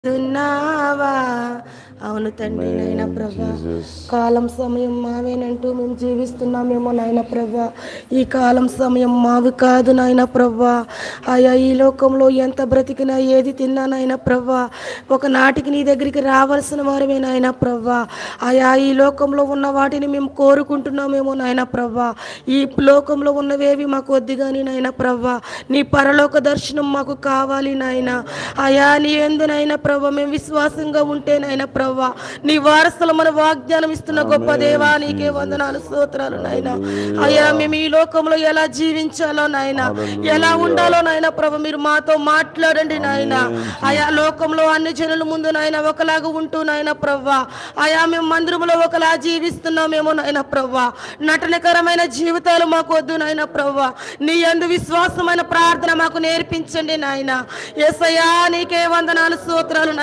ఉన్నావా అవును తండ్రి నాయన ప్రభా కాలం సమయం మావేనంటూ మేము జీవిస్తున్నామేమో నాయన ప్రభా ఈ కాలం సమయం మావి కాదు నాయన ప్రభా అయా ఈ లోకంలో ఎంత బ్రతికినా ఏది తిన్నా నాయన ప్రభా ఒకనాటికి నీ దగ్గరికి రావాల్సిన వారమే నాయన ప్రభా అయా ఈ లోకంలో ఉన్న వాటిని మేము కోరుకుంటున్నామేమో నాయన ప్రభా ఈ లోకంలో ఉన్నవేవి మాకు వద్దు కానీ నాయన ప్రభా నీ పరలోక దర్శనం మాకు కావాలి నాయన అయా నీ ఎందునైనా ప్రభా మేము విశ్వాసంగా ఉంటే నాయన ప్రభా నీ వారసులు మన వాగ్దానం ఇస్తున్న గొప్ప దేవా నీకే వందనాలు స్తోత్రాలు నాయన అయ్యా మేము ఈ లోకంలో ఎలా జీవించాలో నాయన ఎలా ఉండాలో నాయన ప్రభా మీరు మాతో మాట్లాడండి నాయన అయా లోకంలో అన్ని జనుల ముందు నాయన ఒకలాగా ఉంటూ నాయన ప్రభా అయా మేము మందిరంలో ఒకలా జీవిస్తున్నామేమో నాయన ప్రభా నటనకరమైన జీవితాలు మాకు వద్దు నాయన ప్రభా నీ యందు విశ్వాసమైన ప్రార్థన మాకు నేర్పించండి నాయన యేసయ్యా నీకే వందనాలు స్తోత్రాలు